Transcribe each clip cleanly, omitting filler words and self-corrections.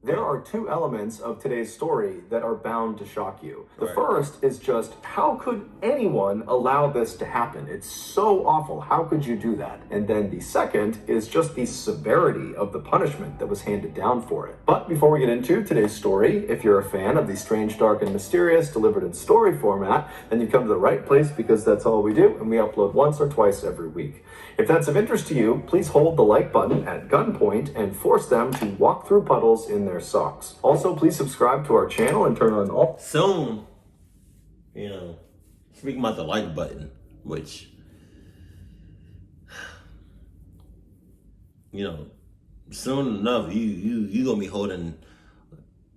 There are two elements of today's story that are bound to shock you. The Right. first is just, how could anyone allow this to happen? It's so awful. How could you do that? And then the second is just the severity of the punishment that was handed down for it. But before we get into today's story, if you're a fan of the strange, dark, and mysterious delivered in story format, then you come to the right place because that's all we do, and we upload once or twice every week. If that's of interest to you, please hold the like button at gunpoint and force them to walk through puddles in their socks. Also, please subscribe to our channel and turn on all. Soon, speaking about the like button, which, soon enough, you gonna be holding.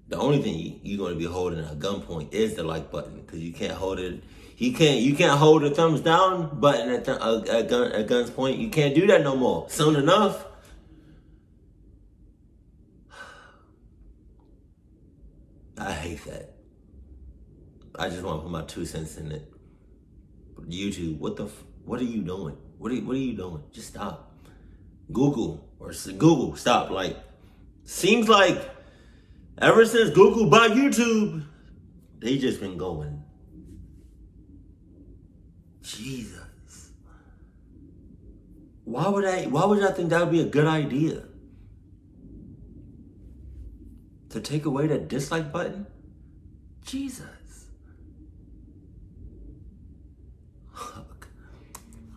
The only thing you're gonna be holding at gunpoint is the like button, because you can't hold it. You can't hold the thumbs down button at gun's point. You can't do that no more. Soon enough. I hate that. I just want to put my 2 cents in it. YouTube, what are you doing? What are you doing? Just stop. Google, stop. Like, seems like ever since Google bought YouTube, they just been going. Jesus. Why would I think that would be a good idea? To take away that dislike button? Jesus.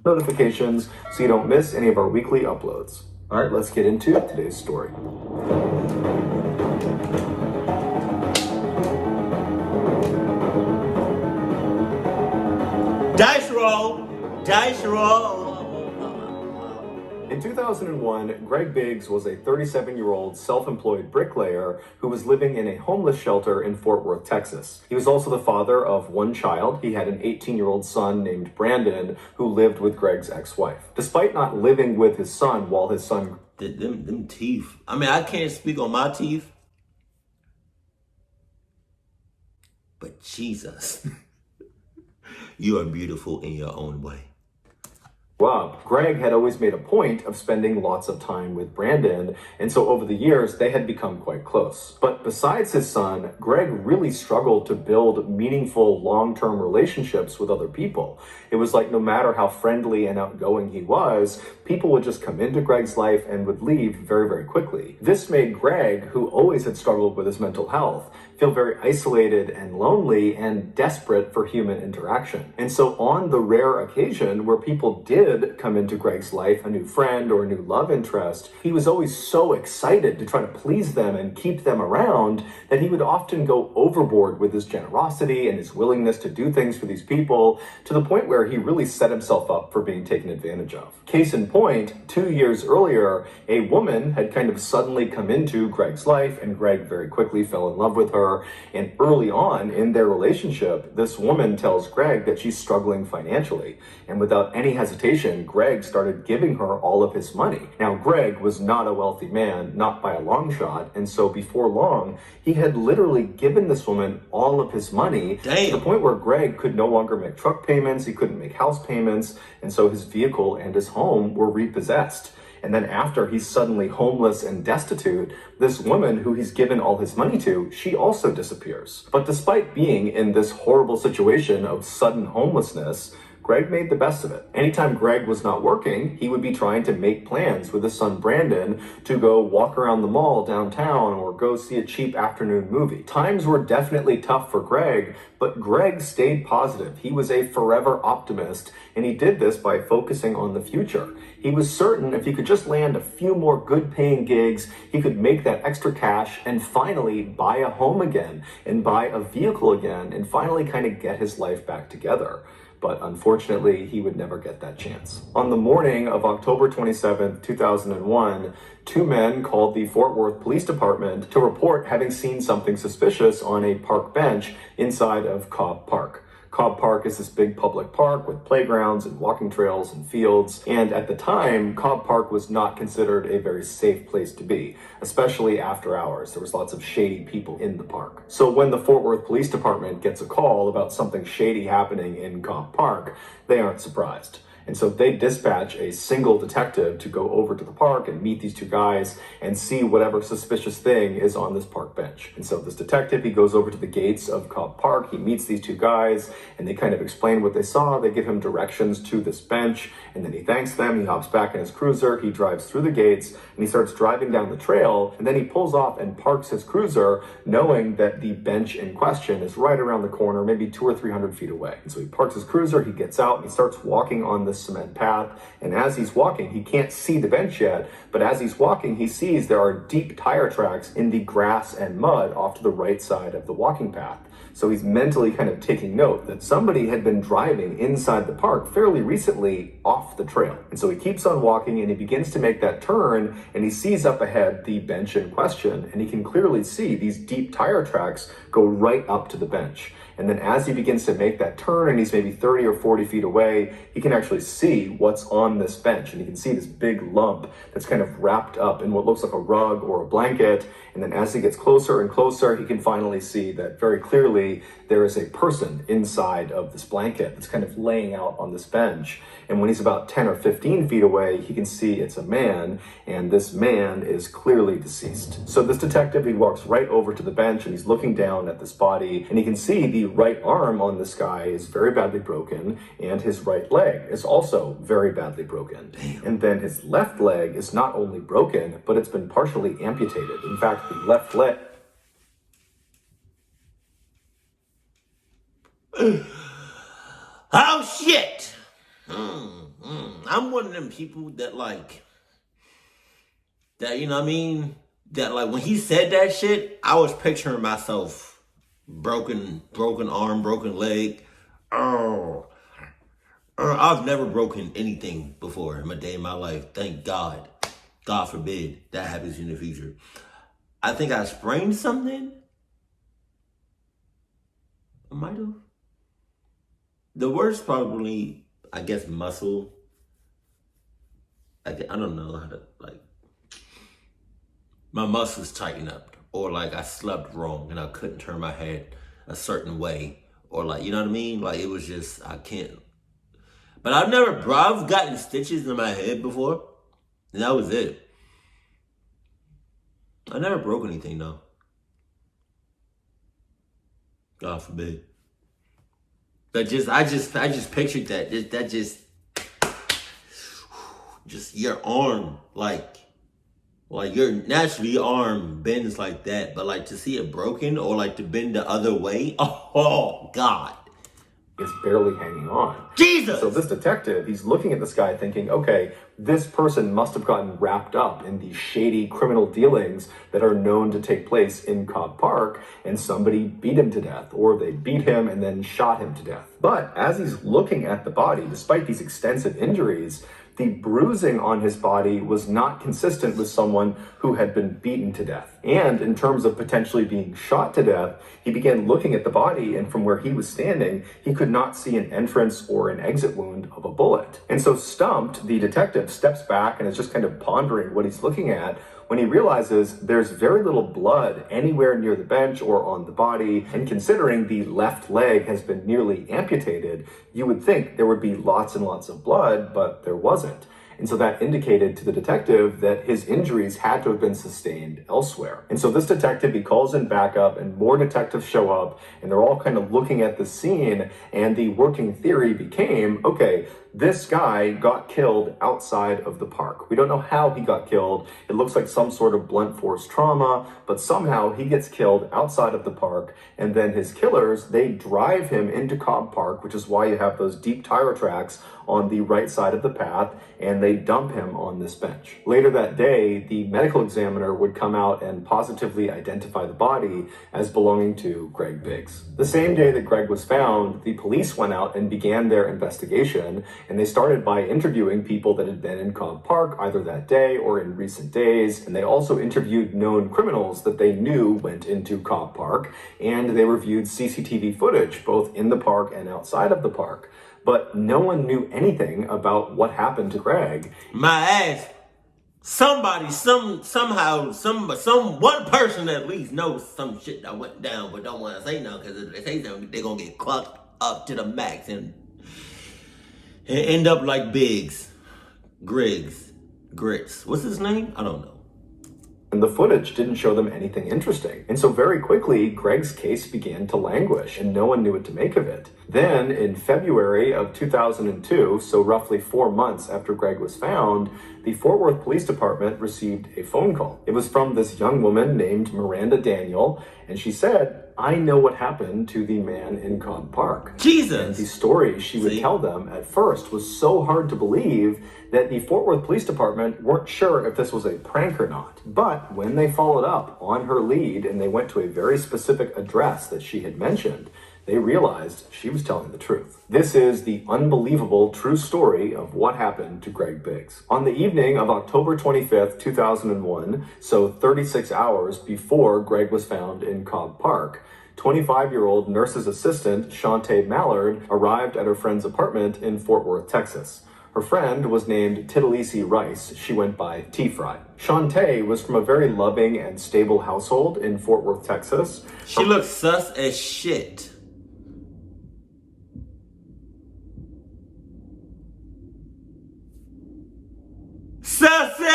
Notifications so you don't miss any of our weekly uploads. All right, let's get into today's story. Dice roll! Dice roll! In 2001, Greg Biggs was a 37-year-old self-employed bricklayer who was living in a homeless shelter in Fort Worth, Texas. He was also the father of one child. He had an 18-year-old son named Brandon who lived with Greg's ex-wife. Despite not living with his son while his son... Them teeth. I mean, I can't speak on my teeth. But Jesus. You are beautiful in your own way. Rob, Greg had always made a point of spending lots of time with Brandon, and so over the years, they had become quite close. But besides his son, Greg really struggled to build meaningful, long-term relationships with other people. It was like no matter how friendly and outgoing he was, people would just come into Greg's life and would leave very, very quickly. This made Greg, who always had struggled with his mental health, feel very isolated and lonely and desperate for human interaction. And so on the rare occasion where people did come into Greg's life, a new friend or a new love interest, he was always so excited to try to please them and keep them around that he would often go overboard with his generosity and his willingness to do things for these people, to the point where he really set himself up for being taken advantage of. Case in point, 2 years earlier, a woman had kind of suddenly come into Greg's life, and Greg very quickly fell in love with her. And early on in their relationship, this woman tells Greg that she's struggling financially. And without any hesitation, Greg started giving her all of his money. Now, Greg was not a wealthy man, not by a long shot. And so before long, he had literally given this woman all of his money. Damn. To the point where Greg could no longer make truck payments, he couldn't make house payments, and so his vehicle and his home were repossessed. And then after he's suddenly homeless and destitute, this woman who he's given all his money to, she also disappears. But despite being in this horrible situation of sudden homelessness, Greg made the best of it. Anytime Greg was not working, he would be trying to make plans with his son Brandon to go walk around the mall downtown or go see a cheap afternoon movie. Times were definitely tough for Greg, but Greg stayed positive. He was a forever optimist, and he did this by focusing on the future. He was certain if he could just land a few more good-paying gigs, he could make that extra cash and finally buy a home again and buy a vehicle again and finally kind of get his life back together. But unfortunately, he would never get that chance. On the morning of October 27th, 2001, two men called the Fort Worth Police Department to report having seen something suspicious on a park bench inside of Cobb Park. Cobb Park is this big public park with playgrounds and walking trails and fields. And at the time, Cobb Park was not considered a very safe place to be, especially after hours. There was lots of shady people in the park. So when the Fort Worth Police Department gets a call about something shady happening in Cobb Park, they aren't surprised. And so they dispatch a single detective to go over to the park and meet these two guys and see whatever suspicious thing is on this park bench. And so this detective, he goes over to the gates of Cobb Park, he meets these two guys, and they kind of explain what they saw. They give him directions to this bench, and then he thanks them. He hops back in his cruiser, he drives through the gates, and he starts driving down the trail, and then he pulls off and parks his cruiser, knowing that the bench in question is right around the corner, maybe 200 or 300 feet away. And so he parks his cruiser, he gets out, and he starts walking on this cement path, and as he's walking, he can't see the bench yet, but as he's walking, he sees there are deep tire tracks in the grass and mud off to the right side of the walking path. So he's mentally kind of taking note that somebody had been driving inside the park fairly recently off the trail. And so he keeps on walking and he begins to make that turn, and he sees up ahead the bench in question, and he can clearly see these deep tire tracks go right up to the bench. And then as he begins to make that turn and he's maybe 30 or 40 feet away, he can actually see what's on this bench. And you can see this big lump that's kind of wrapped up in what looks like a rug or a blanket. And then as he gets closer and closer, he can finally see that very clearly there is a person inside of this blanket that's kind of laying out on this bench. And when he's about 10 or 15 feet away, he can see it's a man, and this man is clearly deceased. So this detective, he walks right over to the bench and he's looking down at this body, and he can see the right arm on this guy is very badly broken, and his right leg is also very badly broken. Damn. And then his left leg is not only broken, but it's been partially amputated. In fact, the left leg... Oh shit! I'm one of them people that you know what I mean? That like when he said that shit, I was picturing myself broken arm, broken leg. I've never broken anything before in a day in my life. Thank God. God forbid that happens in the future. I think I sprained something. I might have. The worst probably, I guess, muscle. I don't know how to, my muscles tighten up. Or I slept wrong and I couldn't turn my head a certain way. Or you know what I mean? It was just, I can't. But I've gotten stitches in my head before. And that was it. I never broke anything though. God forbid. But I just pictured that. Just your arm, your arm bends like that, but to see it broken or to bend the other way, oh God. is barely hanging on. Jesus! So this detective, he's looking at this guy thinking, okay, this person must have gotten wrapped up in these shady criminal dealings that are known to take place in Cobb Park, and somebody beat him to death, or they beat him and then shot him to death. But as he's looking at the body, despite these extensive injuries, the bruising on his body was not consistent with someone who had been beaten to death. And in terms of potentially being shot to death, he began looking at the body, and from where he was standing, he could not see an entrance or an exit wound of a bullet. And so stumped, the detective steps back and is just kind of pondering what he's looking at when he realizes there's very little blood anywhere near the bench or on the body, and considering the left leg has been nearly amputated, you would think there would be lots and lots of blood, but there wasn't. And so that indicated to the detective that his injuries had to have been sustained elsewhere. And so this detective, he calls in backup, and more detectives show up, and they're all kind of looking at the scene, and the working theory became, okay, this guy got killed outside of the park. We don't know how he got killed. It looks like some sort of blunt force trauma, but somehow he gets killed outside of the park, and then his killers, they drive him into Cobb Park, which is why you have those deep tire tracks on the right side of the path, and they dump him on this bench. Later that day, the medical examiner would come out and positively identify the body as belonging to Greg Biggs. The same day that Greg was found, the police went out and began their investigation, and they started by interviewing people that had been in Cobb Park either that day or in recent days, and they also interviewed known criminals that they knew went into Cobb Park, and they reviewed CCTV footage both in the park and outside of the park. But no one knew anything about what happened to Greg. My ass. Somebody, somehow, one person at least knows some shit that went down, but don't want to say no, because if they say something, they're going to get clocked up to the max. And and end up like Grits. What's his name? I don't know. And the footage didn't show them anything interesting. And so very quickly, Greg's case began to languish, and no one knew what to make of it. Then, in February of 2002, so roughly 4 months after Greg was found, the Fort Worth Police Department received a phone call. It was from this young woman named Miranda Daniel, and she said, "I know what happened to the man in Cobb Park." Jesus! And the story she would tell them at first was so hard to believe that the Fort Worth Police Department weren't sure if this was a prank or not. But when they followed up on her lead and they went to a very specific address that she had mentioned, they realized she was telling the truth. This is the unbelievable true story of what happened to Greg Biggs. On the evening of October 25th, 2001, so 36 hours before Greg was found in Cobb Park, 25-year-old nurse's assistant Shantae Mallard arrived at her friend's apartment in Fort Worth, Texas. Her friend was named Titalisi Rice. She went by T-Fry. Shantae was from a very loving and stable household in Fort Worth, Texas. She looks sus as shit. Sassy!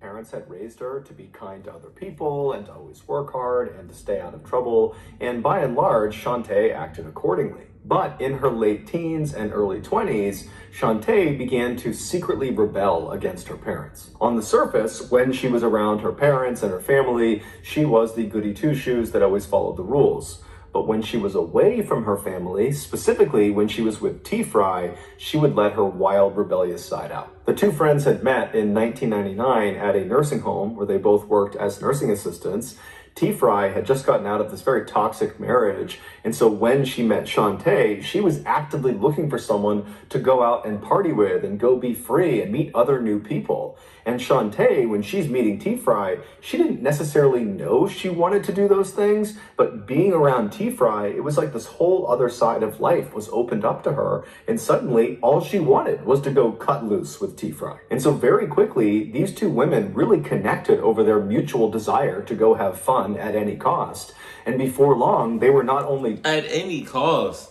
Parents had raised her to be kind to other people and to always work hard and to stay out of trouble, and by and large, Shantae acted accordingly. But in her late teens and early 20s, Shantae began to secretly rebel against her parents. On the surface, when she was around her parents and her family, she was the goody two-shoes that always followed the rules. But when she was away from her family, specifically when she was with T-Fry, she would let her wild, rebellious side out. The two friends had met in 1999 at a nursing home where they both worked as nursing assistants. T-Fry had just gotten out of this very toxic marriage, and so when she met Shantae, she was actively looking for someone to go out and party with and go be free and meet other new people. And Shantae, when she's meeting T-Fry, she didn't necessarily know she wanted to do those things, but being around T-Fry, it was like this whole other side of life was opened up to her, and suddenly all she wanted was to go cut loose with T-Fry. And so very quickly, these two women really connected over their mutual desire to go have fun at any cost. And before long, they were not only at any cost.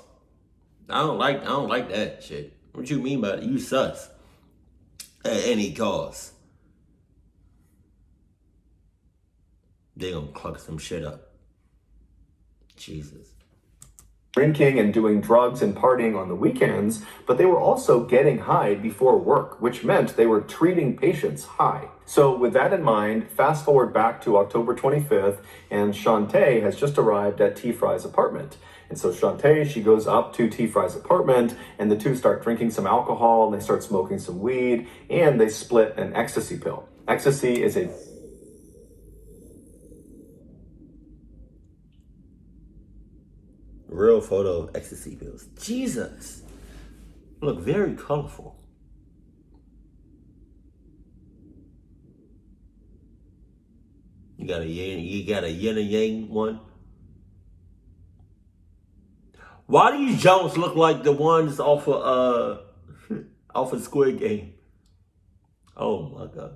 I don't like that shit. What you mean by it? You sus. At any cost. They gonna cluck some shit up. Jesus. drinking and doing drugs and partying on the weekends, but they were also getting high before work, which meant they were treating patients high. So with that in mind, fast forward back to October 25th, and Shantae has just arrived at T-Fry's apartment. And so Shantae, she goes up to T-Fry's apartment, and the two start drinking some alcohol, and they start smoking some weed, and they split an ecstasy pill. Ecstasy is a real photo of ecstasy pills. Jesus. Look very colorful. You got a yin and yang one. Why do these Jones look like the ones off of Squid Game? Oh my God.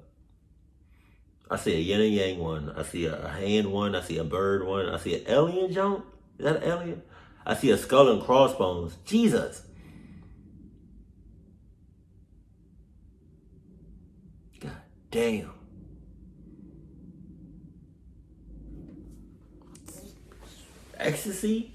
I see a yin and yang one. I see a hand one. I see a bird one. I see an alien Jones. Is that an alien? I see a skull and crossbones. Jesus. God damn. Ecstasy?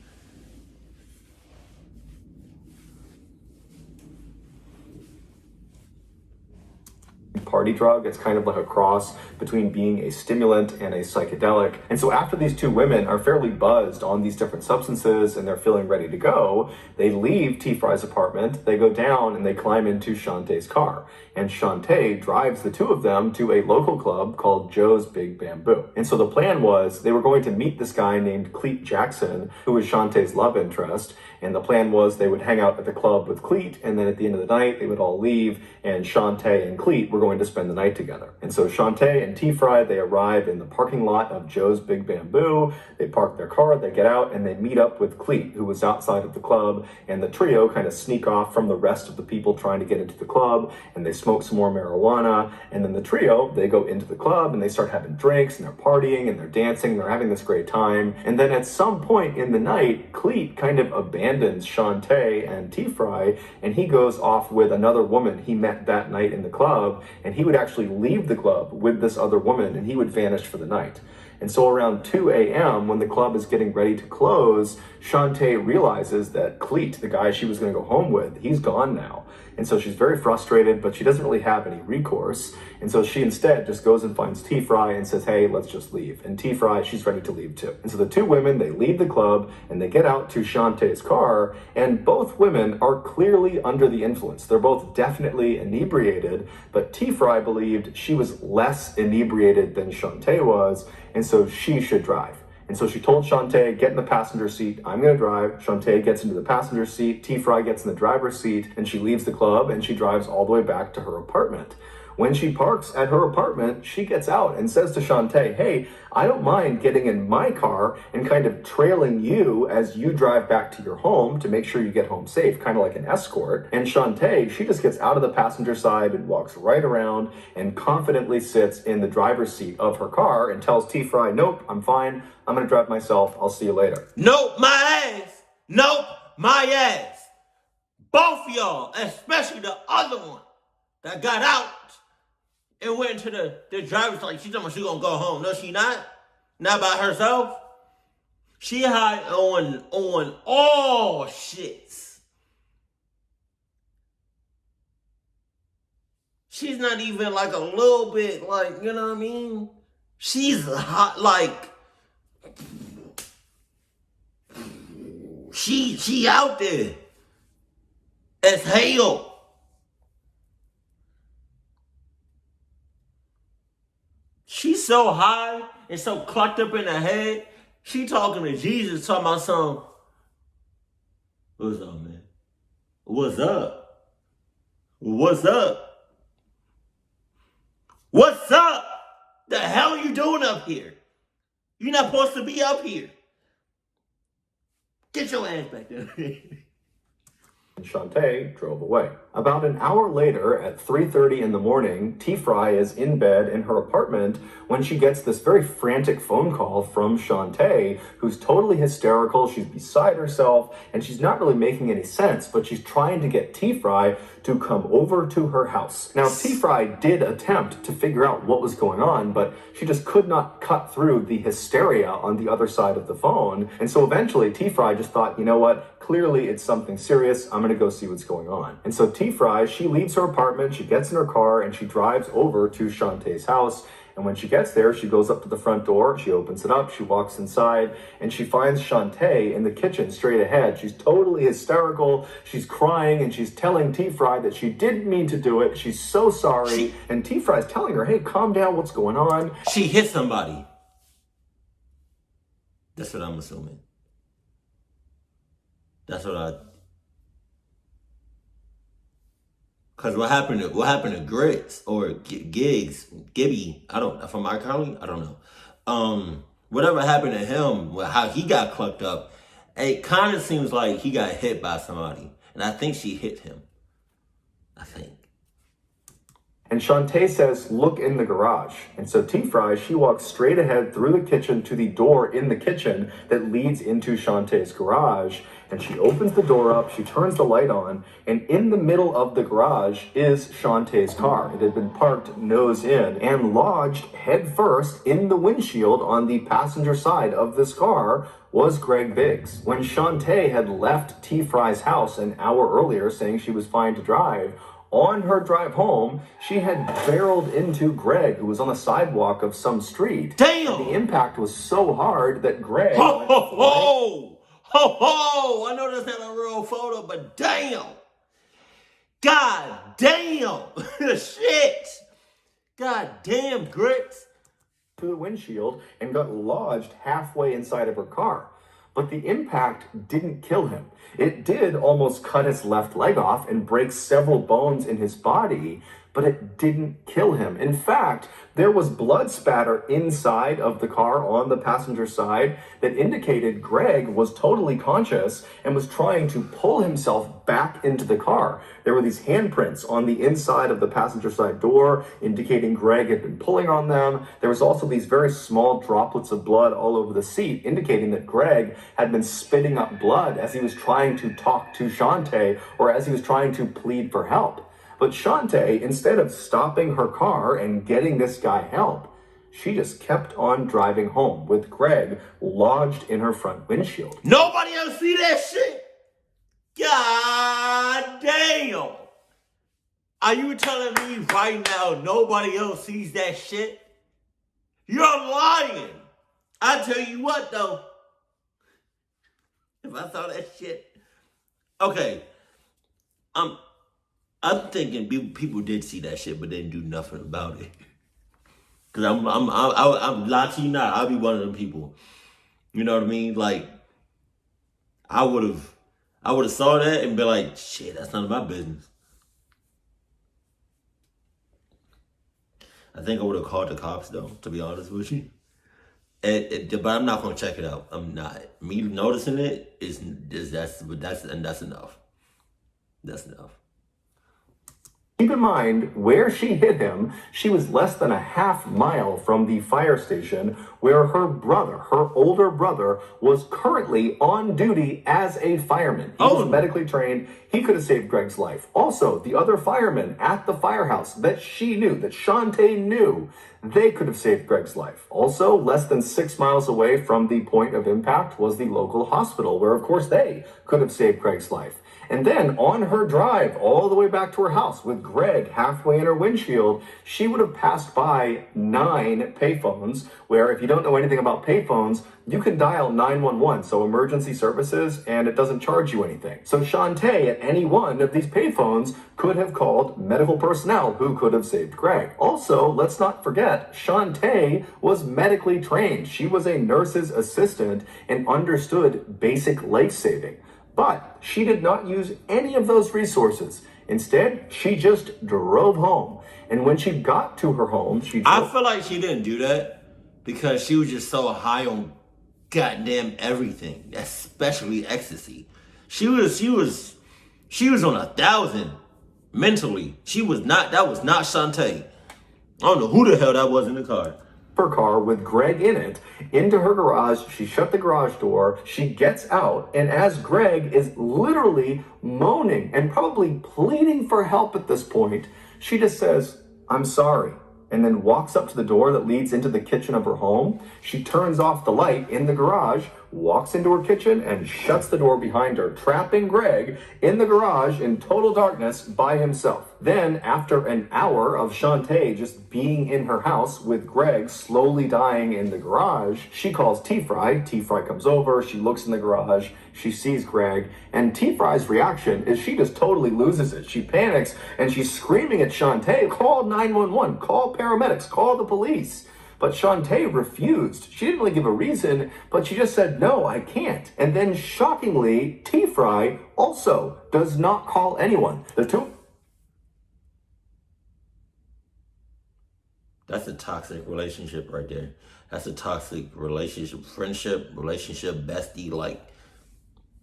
party drug. It's kind of like a cross between being a stimulant and a psychedelic. And so after these two women are fairly buzzed on these different substances and they're feeling ready to go, they leave T-Fry's apartment, they go down and they climb into Shantae's car. And Shantae drives the two of them to a local club called Joe's Big Bamboo. And so the plan was they were going to meet this guy named Cleet Jackson, who was Shantae's love interest. And the plan was they would hang out at the club with Cleet, and then at the end of the night, they would all leave, and Shantae and Cleet were going to to spend the night together. And so Shantae and T-Fry, they arrive in the parking lot of Joe's Big Bamboo. They park their car, they get out, and they meet up with Cleet, who was outside of the club. And the trio kind of sneak off from the rest of the people trying to get into the club, and they smoke some more marijuana. And then the trio, they go into the club and they start having drinks and they're partying and they're dancing, they're having this great time. And then at some point in the night, Cleet kind of abandons Shantae and T-Fry, and he goes off with another woman he met that night in the club, and he would actually leave the club with this other woman and he would vanish for the night. And so around 2 a.m., when the club is getting ready to close, Shantae realizes that Cleet, the guy she was going to go home with, he's gone now. And so she's very frustrated, but she doesn't really have any recourse. And so she instead just goes and finds T-Fry and says, hey, let's just leave. And T-Fry, she's ready to leave too. And so the two women, they leave the club and they get out to Shantae's car, and both women are clearly under the influence. They're both definitely inebriated, but T-Fry believed she was less inebriated than Shantae was, and so she should drive. And so she told Shantae, get in the passenger seat, I'm gonna drive. Shantae gets into the passenger seat, T-Fry gets in the driver's seat, and she leaves the club and she drives all the way back to her apartment. When she parks at her apartment, she gets out and says to Shantae, hey, I don't mind getting in my car and kind of trailing you as you drive back to your home to make sure you get home safe, kind of like an escort. And Shantae, she just gets out of the passenger side and walks right around and confidently sits in the driver's seat of her car and tells T-Fry, nope, I'm fine. I'm gonna drive myself. I'll see you later. Nope, my ass. Nope, my ass. Both y'all, especially the other one that got out and went into the driver's like she's talking about she gonna go home. No, she not. Not by herself. She high on all shits. She's not even like a little bit like, you know what I mean? She's hot like she out there as hell. She's so high and so clucked up in her head. She talking to Jesus, talking about some. What's up, man? What's up? What's up? What's up? The hell are you doing up here? You're not supposed to be up here. Get your ass back there. And Shantae drove away. About an hour later, at 3:30 in the morning, T-Fry is in bed in her apartment when she gets this very frantic phone call from Shantae, who's totally hysterical. She's beside herself, and she's not really making any sense, but she's trying to get T-Fry to come over to her house. Now, T-Fry did attempt to figure out what was going on, but she just could not cut through the hysteria on the other side of the phone. And so eventually, T-Fry just thought, you know what? Clearly, it's something serious. I'm gonna go see what's going on. And so T-Fry, she leaves her apartment, she gets in her car, and she drives over to Shantae's house. And when she gets there, she goes up to the front door, she opens it up, she walks inside, and she finds Shantae in the kitchen straight ahead. She's totally hysterical, she's crying, and she's telling T-Fry that she didn't mean to do it, she's so sorry. And T-Fry's telling her, hey, calm down, what's going on? She hit somebody. That's what I'm assuming. That's what I... Cause what happened to Grits or Gibby? From our county, I don't know. Whatever happened to him, how he got clucked up, it kind of seems like he got hit by somebody, and I think she hit him. I think. And Shantae says, look in the garage. And so T-Fry, she walks straight ahead through the kitchen to the door in the kitchen that leads into Shantae's garage. And she opens the door up, she turns the light on, and in the middle of the garage is Shantae's car. It had been parked nose in and lodged head first in the windshield on the passenger side of this car was Greg Biggs. When Shantae had left T-Fry's house an hour earlier saying she was fine to drive, on her drive home, she had barreled into Greg, who was on the sidewalk of some street. Damn! And the impact was so hard that Greg... Ho, ho, ho! Ho, ho! I know that's not a real photo, but damn! God damn! Shit! God damn, Grits! ...to the windshield and got lodged halfway inside of her car. But the impact didn't kill him. It did almost cut his left leg off and break several bones in his body, but it didn't kill him. In fact, there was blood spatter inside of the car on the passenger side that indicated Greg was totally conscious and was trying to pull himself back into the car. There were these handprints on the inside of the passenger side door indicating Greg had been pulling on them. There was also these very small droplets of blood all over the seat indicating that Greg had been spitting up blood as he was trying to talk to Shantae or as he was trying to plead for help. But Shantae, instead of stopping her car and getting this guy help, she just kept on driving home with Greg lodged in her front windshield. Nobody else see that shit? God damn. Are you telling me right now nobody else sees that shit? You're lying. I tell you what though. If I saw that shit. Okay. I'm thinking people did see that shit, but didn't do nothing about it. Cause I'm lying to you not. I'll be one of them people. You know what I mean? Like, I would have saw that and be like, shit, that's none of my business. I think I would have called the cops though, to be honest with you. But I'm not gonna check it out. I'm not. Me noticing it that's enough. That's enough. Keep in mind, where she hit him, she was less than a half mile from the fire station where her brother, her older brother, was currently on duty as a fireman. He was medically trained. He could have saved Greg's life. Also, the other firemen at the firehouse that she knew, that Shantae knew, they could have saved Greg's life. Also, less than 6 miles away from the point of impact was the local hospital, where of course they could have saved Greg's life. And then on her drive all the way back to her house with Greg halfway in her windshield, she would have passed by 9 payphones, where if you don't know anything about payphones, you can dial 911, so emergency services, and it doesn't charge you anything. So Shantae at any one of these payphones could have called medical personnel who could have saved Greg. Also, let's not forget, Shantae was medically trained. She was a nurse's assistant and understood basic life saving. But she did not use any of those resources. Instead, she just drove home. And when she got to her home, I feel like she didn't do that because she was just so high on goddamn everything, especially ecstasy. She was on 1,000 mentally. That was not Shantae. I don't know who the hell that was in the car. Her car with Greg in it into her garage. She shut the garage door. She gets out, and as Greg is literally moaning and probably pleading for help at this point, she just says, "I'm sorry," and then walks up to the door that leads into the kitchen of her home. She turns off the light in the garage, walks into her kitchen, and shuts the door behind her, trapping Greg in the garage in total darkness by himself. Then, after an hour of Shantae just being in her house with Greg slowly dying in the garage, she calls T-Fry. T-Fry comes over, she looks in the garage, she sees Greg, and T-Fry's reaction is she just totally loses it. She panics, and she's screaming at Shantae, "Call 911, call paramedics, call the police." But Shantae refused. She didn't really give a reason, but she just said, "No, I can't." And then shockingly, T-Fry also does not call anyone. The two... That's a toxic relationship right there. That's a toxic relationship, friendship, relationship, bestie. Like,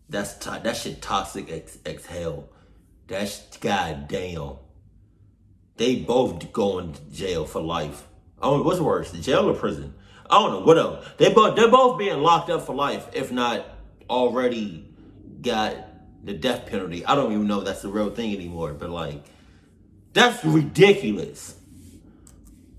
that shit toxic ex hell. That's goddamn. They both going to jail for life. Oh, what's worse, jail or prison? I don't know, whatever. They're both being locked up for life, if not already got the death penalty. I don't even know if that's the real thing anymore, but like, that's ridiculous.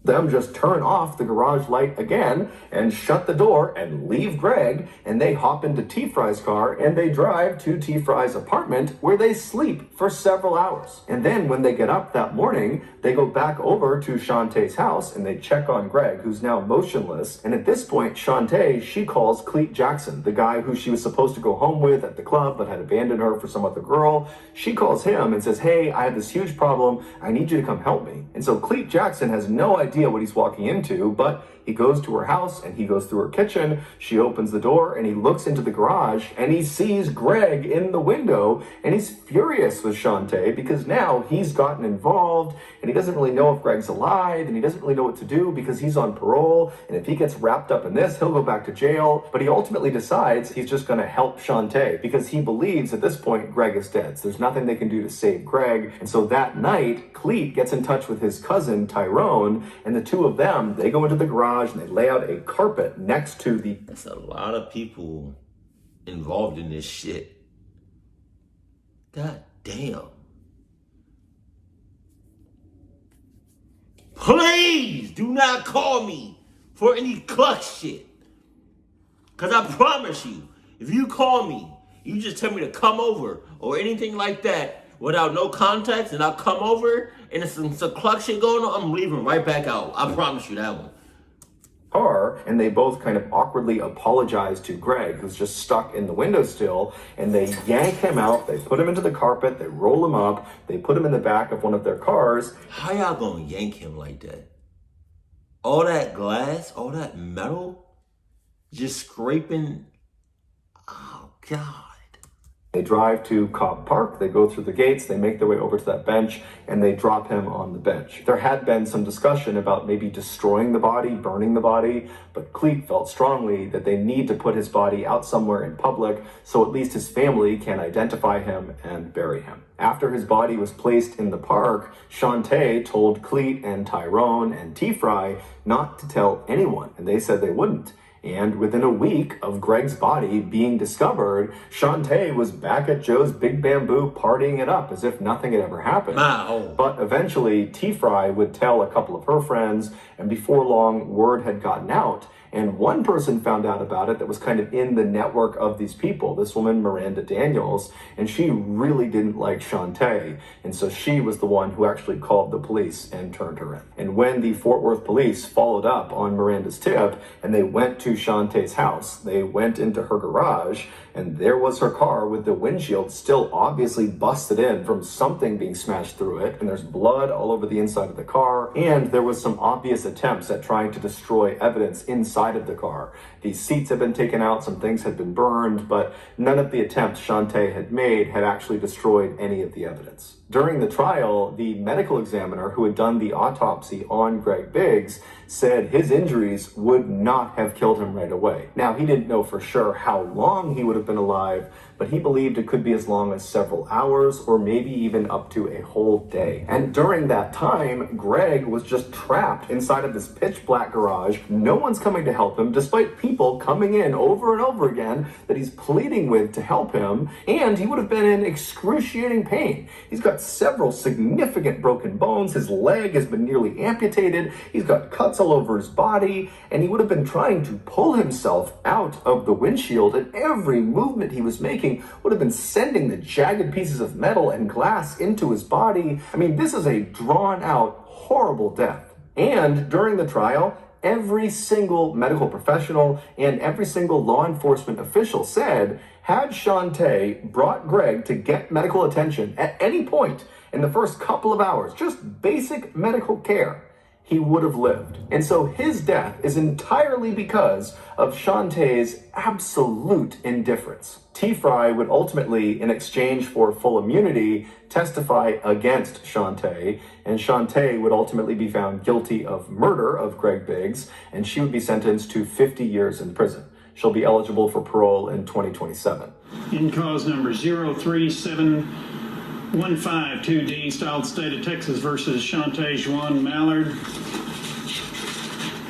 Them just turn off the garage light again and shut the door and leave Greg, and they hop into T-Fry's car and they drive to T-Fry's apartment where they sleep for several hours. And then when they get up that morning, they go back over to Shantae's house and they check on Greg, who's now motionless. And at this point, Shantae, she calls Cleet Jackson, the guy who she was supposed to go home with at the club but had abandoned her for some other girl. She calls him and says, "Hey, I have this huge problem. I need you to come help me." And so Cleet Jackson has no idea what he's walking into, but He goes to her house and he goes through her kitchen. She opens the door and he looks into the garage and he sees Greg in the window, and he's furious with Shantae because now he's gotten involved and he doesn't really know if Greg's alive, and he doesn't really know what to do because he's on parole, and if he gets wrapped up in this, he'll go back to jail. But he ultimately decides he's just going to help Shantae because he believes at this point Greg is dead. So there's nothing they can do to save Greg. And so that night, Cleet gets in touch with his cousin Tyrone, and the two of them, they go into the garage and they lay out a carpet next to the... That's a lot of people involved in this shit. God damn. Please do not call me for any cluck shit. Because I promise you, if you call me, you just tell me to come over or anything like that without no context, and I'll come over and there's some cluck shit going on, I'm leaving right back out. I promise you that one. Car, and they both kind of awkwardly apologize to Greg, who's just stuck in the windowsill, and they yank him out, they put him into the carpet, they roll him up, they put him in the back of one of their cars. How y'all gonna yank him like that? All that glass, all that metal, just scraping. Oh, God. They drive to Cobb Park, they go through the gates, they make their way over to that bench, and they drop him on the bench. There had been some discussion about maybe destroying the body, burning the body, but Cleet felt strongly that they need to put his body out somewhere in public so at least his family can identify him and bury him. After his body was placed in the park, Shantae told Cleet and Tyrone and T-Fry not to tell anyone, and they said they wouldn't. And within a week of Greg's body being discovered, Shantae was back at Joe's Big Bamboo partying it up as if nothing had ever happened. Wow. But eventually, T-Fry would tell a couple of her friends, and before long, word had gotten out. And one person found out about it that was kind of in the network of these people, this woman, Miranda Daniels, and she really didn't like Shantae. And so she was the one who actually called the police and turned her in. And when the Fort Worth police followed up on Miranda's tip and they went to Shantae's house, they went into her garage, and there was her car with the windshield still obviously busted in from something being smashed through it, and there's blood all over the inside of the car, and there was some obvious attempts at trying to destroy evidence inside of the car. These seats had been taken out, some things had been burned, but none of the attempts Shantae had made had actually destroyed any of the evidence. During the trial, the medical examiner who had done the autopsy on Greg Biggs said his injuries would not have killed him right away. Now, he didn't know for sure how long he would have been alive, but he believed it could be as long as several hours or maybe even up to a whole day. And during that time, Greg was just trapped inside of this pitch black garage. No one's coming to help him, despite people coming in over and over again that he's pleading with to help him, and he would have been in excruciating pain. He's got several significant broken bones, his leg has been nearly amputated, he's got cuts all over his body, and he would have been trying to pull himself out of the windshield, and every movement he was making would have been sending the jagged pieces of metal and glass into his body. I mean, this is a drawn out, horrible death. And during the trial, every single medical professional and every single law enforcement official said, had Shantae brought Greg to get medical attention at any point in the first couple of hours, just basic medical care, he would have lived. And so his death is entirely because of Shantae's absolute indifference. T-Fry would ultimately, in exchange for full immunity, testify against Shantae, and Shantae would ultimately be found guilty of murder of Greg Biggs, and she would be sentenced to 50 years in prison. She'll be eligible for parole in 2027. In cause number 037152D, styled State of Texas versus Shantae Juan Mallard.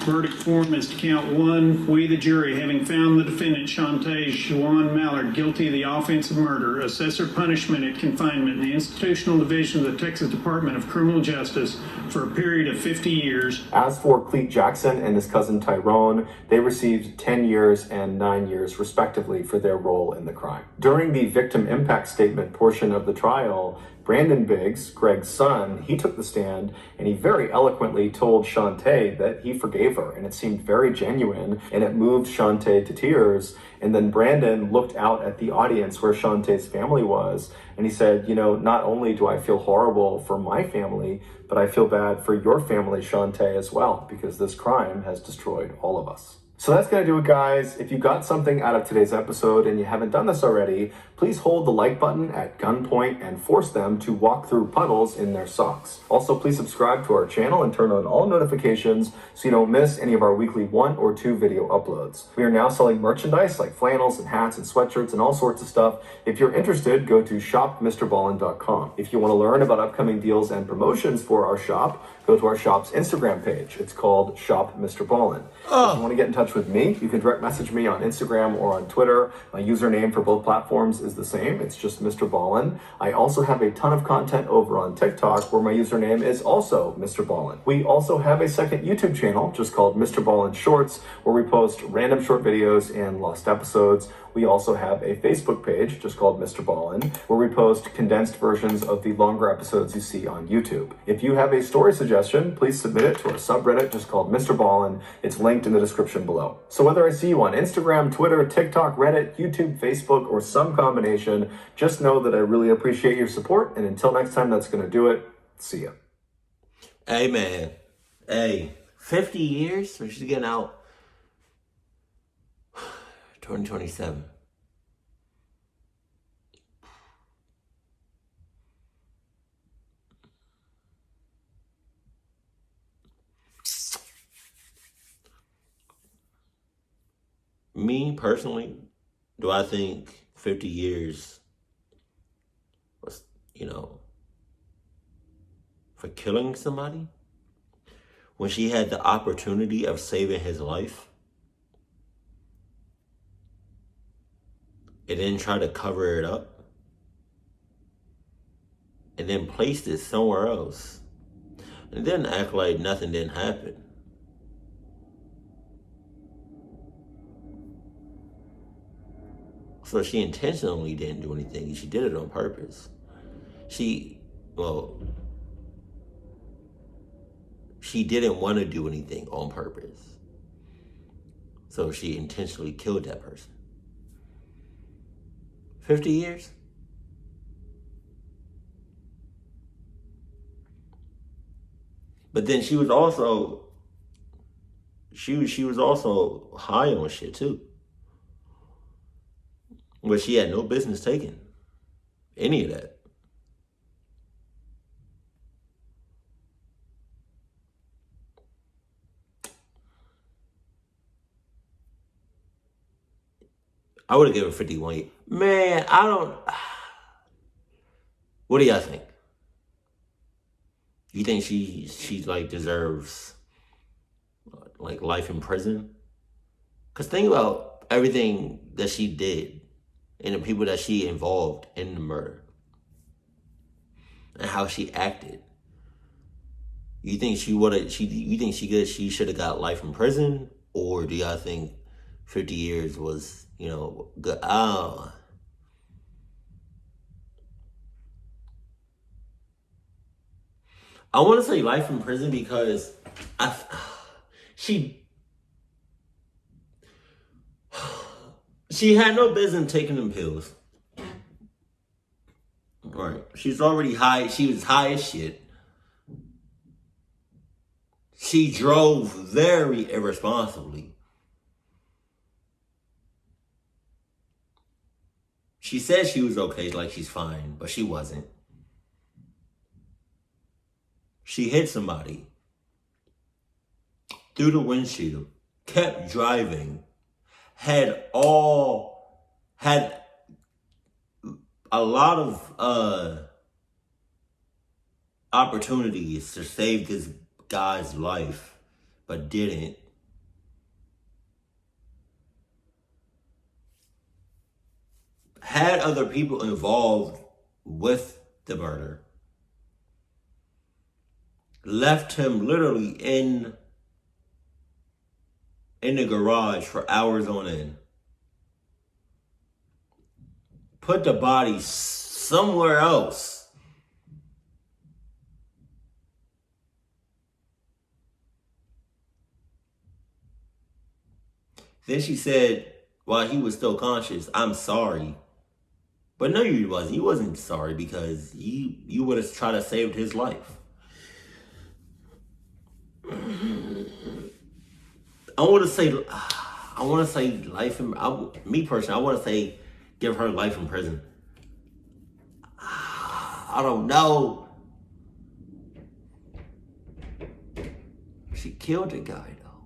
Verdict form is to count one. We, the jury, having found the defendant, Shantae Juan Mallard, guilty of the offense of murder, assess her punishment at confinement in the institutional division of the Texas Department of Criminal Justice for a period of 50 years. As for Cleet Jackson and his cousin Tyrone, they received 10 years and 9 years respectively for their role in the crime. During the victim impact statement portion of the trial, Brandon Biggs, Greg's son, he took the stand and he very eloquently told Shantae that he forgave her, and it seemed very genuine and it moved Shantae to tears. And then Brandon looked out at the audience where Shantae's family was and he said, you know, not only do I feel horrible for my family, but I feel bad for your family, Shantae, as well, because this crime has destroyed all of us. So that's going to do it, guys. If you got something out of today's episode and you haven't done this already, please hold the like button at gunpoint and force them to walk through puddles in their socks. Also, please subscribe to our channel and turn on all notifications so you don't miss any of our weekly 1 or 2 video uploads. We are now selling merchandise like flannels and hats and sweatshirts and all sorts of stuff. If you're interested, go to shopmrballen.com. If you want to learn about upcoming deals and promotions for our shop, go to our shop's Instagram page. It's called Shop Mr. Ballen. If you want to get in touch with me, you can direct message me on Instagram or on Twitter. My username for both platforms is the same. It's just Mr. Ballen. I also have a ton of content over on TikTok where my username is also Mr. Ballen. We also have a second YouTube channel just called Mr. Ballen Shorts where we post random short videos and lost episodes. We also have a Facebook page just called Mr. Ballen where we post condensed versions of the longer episodes you see on YouTube. If you have a story suggestion, please submit it to our subreddit just called Mr. Ballen. It's linked in the description below. So whether I see you on Instagram, Twitter, TikTok, Reddit, YouTube, Facebook, or some combination, just know that I really appreciate your support. And until next time, that's going to do it. See ya. Hey, man. Hey, 50 years? So she's getting out 2027. Me, personally, do I think 50 years was, for killing somebody? When she had the opportunity of saving his life? And then try to cover it up? And then placed it somewhere else? And then act like nothing didn't happen? So she intentionally didn't do anything. She did it on purpose. She didn't want to do anything on purpose. So she intentionally killed that person. 50 years? But then she was also high on shit too. But she had no business taking any of that. I would have given 51. Man, I don't... What do y'all think? You think she like deserves like life in prison? Because think about everything that she did and the people that she involved in the murder and how she acted. You think she should have got life in prison, or do y'all think 50 years was, good? I want to say life in prison because she had no business taking them pills. Right. She's already high. She was high as shit. She drove very irresponsibly. She said she was okay, like she's fine, but she wasn't. She hit somebody through the windshield, kept driving, had a lot of opportunities to save this guy's life, but didn't. Had other people involved with the murder. Left him literally in the garage for hours on end. Put the body somewhere else Then she said, while he was still conscious, "I'm sorry." But no, you wasn't. You wasn't sorry because you would have tried to save his life. I want to say life in. Me personally, I want to say give her life in prison. I don't know. She killed a guy though,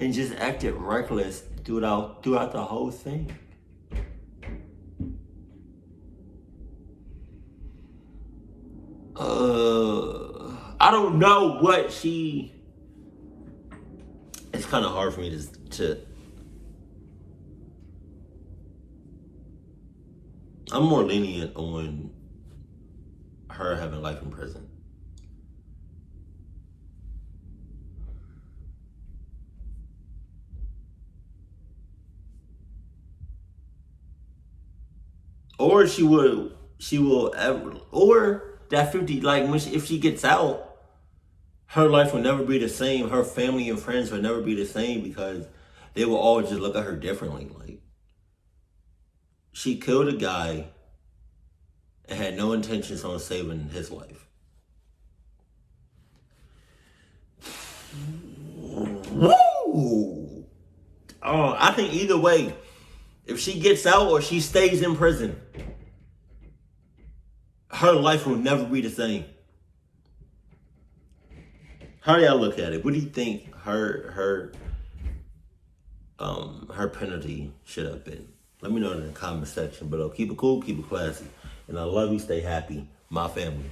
and just acted reckless throughout the whole thing. I don't know what she. It's kind of hard for me to. I'm more lenient on her having life in prison. Or she will ever, or that 50, like if she gets out, her life will never be the same. Her family and friends will never be the same because they will all just look at her differently. Like, she killed a guy and had no intentions on saving his life. Woo! I think either way, if she gets out or she stays in prison, her life will never be the same. How do y'all look at it? What do you think her penalty should have been? Let me know in the comment section below. Keep it cool, keep it classy. And I love you, stay happy, my family.